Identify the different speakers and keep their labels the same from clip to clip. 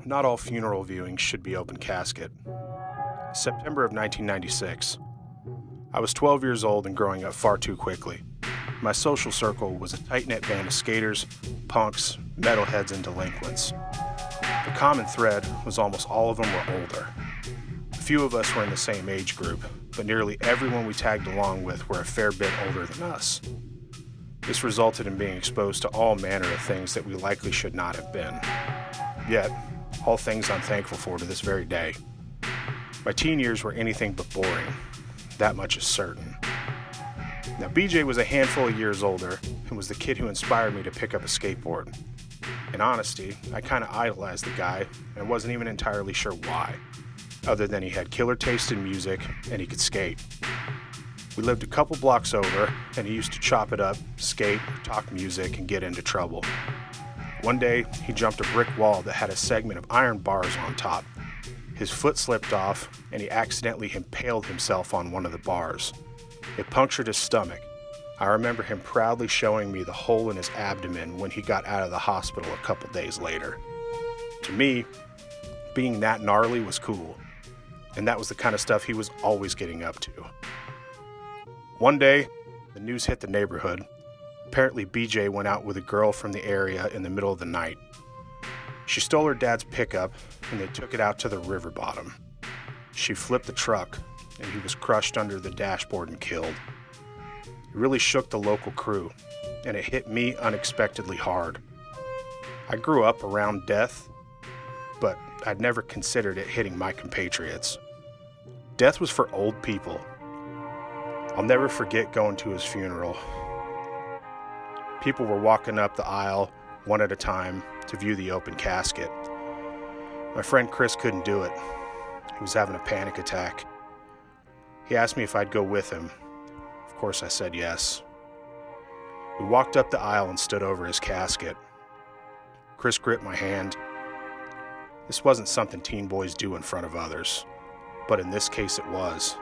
Speaker 1: Not all funeral viewings should be open casket. September of 1996. I was 12 years old and growing up far too quickly. My social circle was a tight-knit band of skaters, punks, metalheads, and delinquents. The common thread was almost all of them were older. A few of us were in the same age group, but nearly everyone we tagged along with were a fair bit older than us. This resulted in being exposed to all manner of things that we likely should not have been. Yet, all things I'm thankful for to this very day. My teen years were anything but boring. That much is certain. Now, BJ was a handful of years older and was the kid who inspired me to pick up a skateboard. In honesty, I kind of idolized the guy and wasn't even entirely sure why, other than he had killer taste in music and he could skate. We lived a couple blocks over and he used to chop it up, skate, talk music, and get into trouble. One day, he jumped a brick wall that had a segment of iron bars on top. His foot slipped off, and he accidentally impaled himself on one of the bars. It punctured his stomach. I remember him proudly showing me the hole in his abdomen when he got out of the hospital a couple days later. To me, being that gnarly was cool, and that was the kind of stuff he was always getting up to. One day, the news hit the neighborhood. Apparently, BJ went out with a girl from the area in the middle of the night. She stole her dad's pickup, and they took it out to the river bottom. She flipped the truck, and he was crushed under the dashboard and killed. It really shook the local crew, and it hit me unexpectedly hard. I grew up around death, but I'd never considered it hitting my compatriots. Death was for old people. I'll never forget going to his funeral. People were walking up the aisle, one at a time, to view the open casket. My friend Chris couldn't do it. He was having a panic attack. He asked me if I'd go with him. Of course, I said yes. We walked up the aisle and stood over his casket. Chris gripped my hand. This wasn't something teen boys do in front of others, but in this case it was.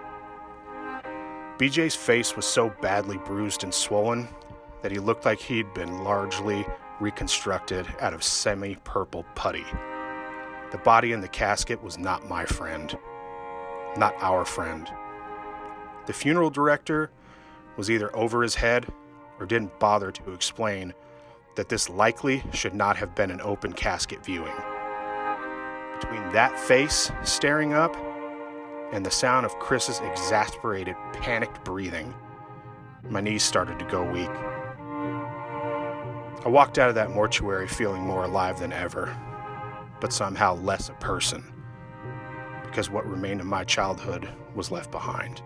Speaker 1: BJ's face was so badly bruised and swollen that he looked like he'd been largely reconstructed out of semi-purple putty. The body in the casket was not my friend. Not our friend. The funeral director was either over his head or didn't bother to explain that this likely should not have been an open casket viewing. Between that face staring up and the sound of Chris's exasperated, panicked breathing, my knees started to go weak. I walked out of that mortuary feeling more alive than ever, but somehow less a person, because what remained of my childhood was left behind.